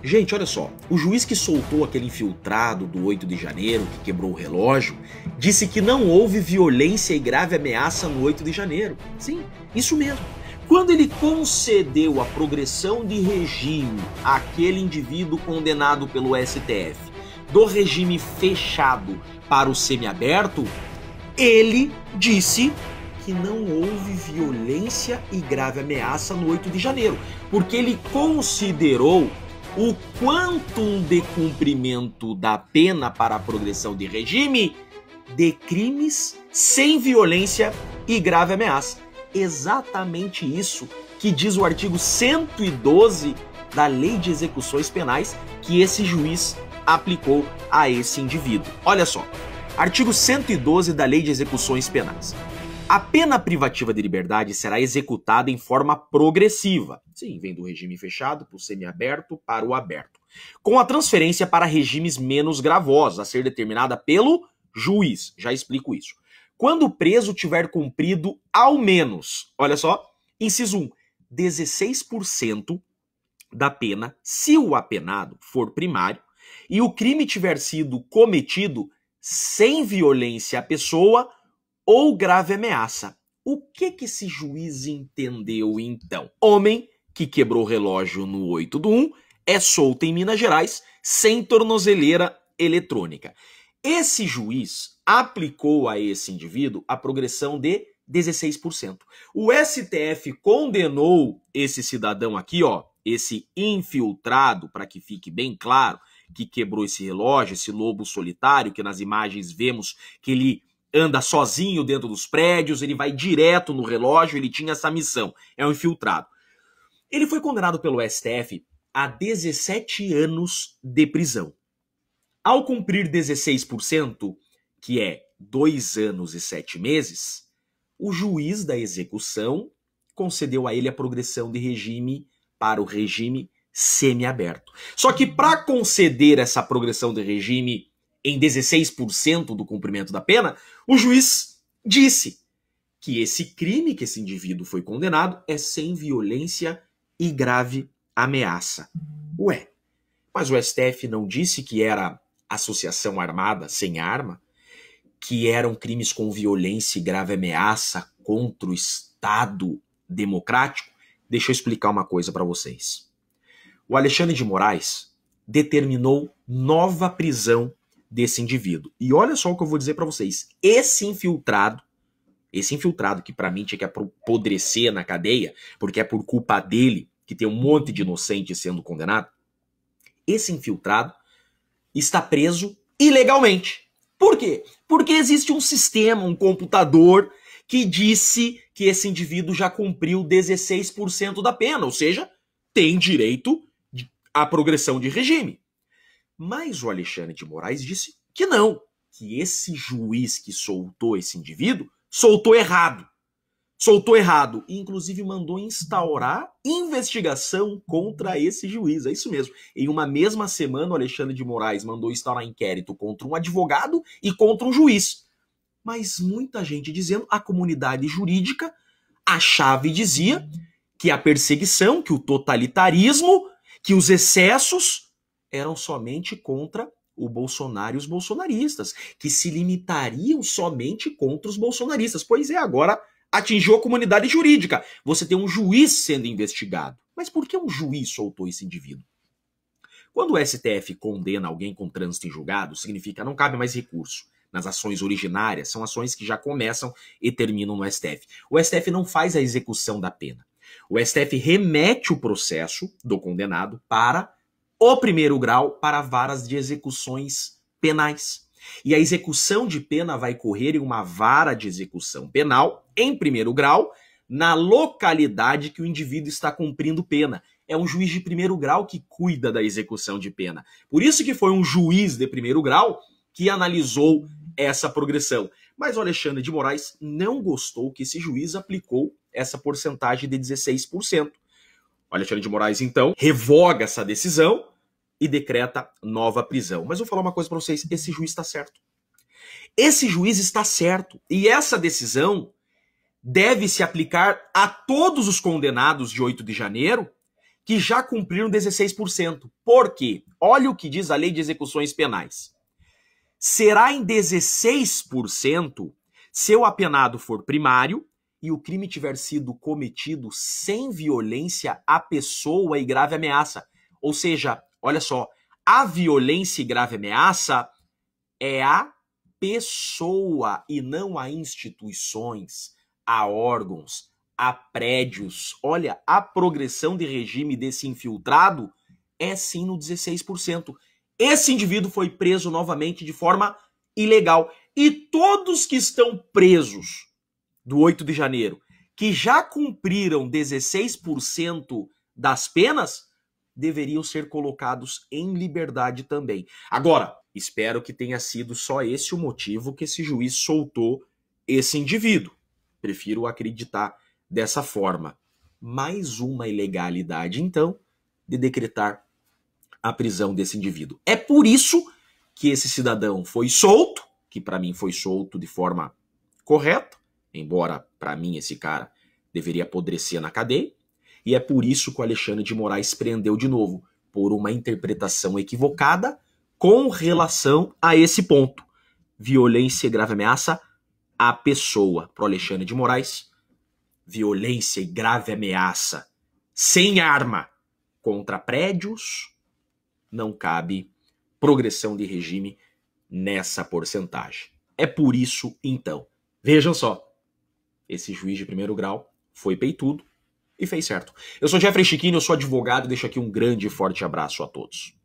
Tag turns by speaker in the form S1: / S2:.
S1: Gente, olha só, o juiz que soltou aquele infiltrado do 8 de janeiro, que quebrou o relógio, disse que não houve violência e grave ameaça no 8 de janeiro. Sim, isso mesmo. Quando ele concedeu a progressão de regime àquele indivíduo condenado pelo STF do regime fechado para o semiaberto, ele disse que não houve violência e grave ameaça no 8 de janeiro, porque ele considerou o quantum de cumprimento da pena para a progressão de regime de crimes sem violência e grave ameaça. Exatamente isso que diz o artigo 112 da Lei de Execuções Penais que esse juiz aplicou a esse indivíduo. Olha só, artigo 112 da Lei de Execuções Penais. A pena privativa de liberdade será executada em forma progressiva. Sim, vem do regime fechado para o semiaberto para o aberto. Com a transferência para regimes menos gravosos, a ser determinada pelo juiz. Já explico isso. Quando o preso tiver cumprido ao menos, olha só, inciso 1, 16% da pena, se o apenado for primário, e o crime tiver sido cometido sem violência à pessoa ou grave ameaça. O que esse juiz entendeu então? Homem que quebrou o relógio no 8/1 é solto em Minas Gerais sem tornozeleira eletrônica. Esse juiz aplicou a esse indivíduo a progressão de 16%. O STF condenou esse cidadão aqui, ó, esse infiltrado, para que fique bem claro, que quebrou esse relógio, esse lobo solitário, que nas imagens vemos que ele anda sozinho dentro dos prédios, ele vai direto no relógio, ele tinha essa missão, é um infiltrado. Ele foi condenado pelo STF a 17 anos de prisão. Ao cumprir 16%, que é 2 anos e 7 meses, o juiz da execução concedeu a ele a progressão de regime para o regime semiaberto. Só que para conceder essa progressão de regime em 16% do cumprimento da pena, o juiz disse que esse crime que esse indivíduo foi condenado é sem violência e grave ameaça. Ué, mas o STF não disse que era associação armada sem arma? Que eram crimes com violência e grave ameaça contra o Estado democrático? Deixa eu explicar uma coisa para vocês. O Alexandre de Moraes determinou nova prisão desse indivíduo. E olha só o que eu vou dizer para vocês. Esse infiltrado que para mim tinha que apodrecer na cadeia, porque é por culpa dele que tem um monte de inocente sendo condenado, esse infiltrado está preso ilegalmente. Por quê? Porque existe um sistema, um computador que disse que esse indivíduo já cumpriu 16% da pena, ou seja, tem direito à progressão de regime. Mas o Alexandre de Moraes disse que não, que esse juiz que soltou esse indivíduo soltou errado. Soltou errado e inclusive mandou instaurar investigação contra esse juiz. É isso mesmo. Em uma mesma semana, o Alexandre de Moraes mandou instaurar inquérito contra um advogado e contra um juiz. Mas muita gente dizendo, a comunidade jurídica achava e dizia que a perseguição, que o totalitarismo, que os excessos eram somente contra o Bolsonaro e os bolsonaristas, que se limitariam somente contra os bolsonaristas. Pois é, agora atingiu a comunidade jurídica. Você tem um juiz sendo investigado. Mas por que um juiz soltou esse indivíduo? Quando o STF condena alguém com trânsito em julgado, significa não cabe mais recurso. Nas ações originárias, são ações que já começam e terminam no STF. O STF não faz a execução da pena. O STF remete o processo do condenado para o primeiro grau, para varas de execuções penais. E a execução de pena vai correr em uma vara de execução penal, em primeiro grau, na localidade que o indivíduo está cumprindo pena. É um juiz de primeiro grau que cuida da execução de pena. Por isso que foi um juiz de primeiro grau que analisou essa progressão. Mas o Alexandre de Moraes não gostou que esse juiz aplicou essa porcentagem de 16%. O Alexandre de Moraes, então, revoga essa decisão e decreta nova prisão. Mas eu vou falar uma coisa para vocês, esse juiz está certo. Esse juiz está certo. E essa decisão deve se aplicar a todos os condenados de 8 de janeiro que já cumpriram 16%. Por quê? Olha o que diz a Lei de Execuções Penais. Será em 16% se o apenado for primário e o crime tiver sido cometido sem violência à pessoa e grave ameaça. Ou seja, olha só, a violência e grave ameaça é a pessoa e não a instituições, a órgãos, a prédios. Olha, a progressão de regime desse infiltrado é sim no 16%. Esse indivíduo foi preso novamente de forma ilegal. E todos que estão presos do 8 de janeiro, que já cumpriram 16% das penas, deveriam ser colocados em liberdade também. Agora, espero que tenha sido só esse o motivo que esse juiz soltou esse indivíduo. Prefiro acreditar dessa forma. Mais uma ilegalidade, então, de decretar a prisão desse indivíduo. É por isso que esse cidadão foi solto, que para mim foi solto de forma correta, embora para mim esse cara deveria apodrecer na cadeia, e é por isso que o Alexandre de Moraes prendeu de novo, por uma interpretação equivocada com relação a esse ponto. Violência e grave ameaça à pessoa. Para o Alexandre de Moraes, violência e grave ameaça sem arma contra prédios, não cabe progressão de regime nessa porcentagem. É por isso, então, vejam só, esse juiz de primeiro grau foi peitudo e fez certo. Eu sou Jeffrey Chiquinho, eu sou advogado e deixo aqui um grande e forte abraço a todos.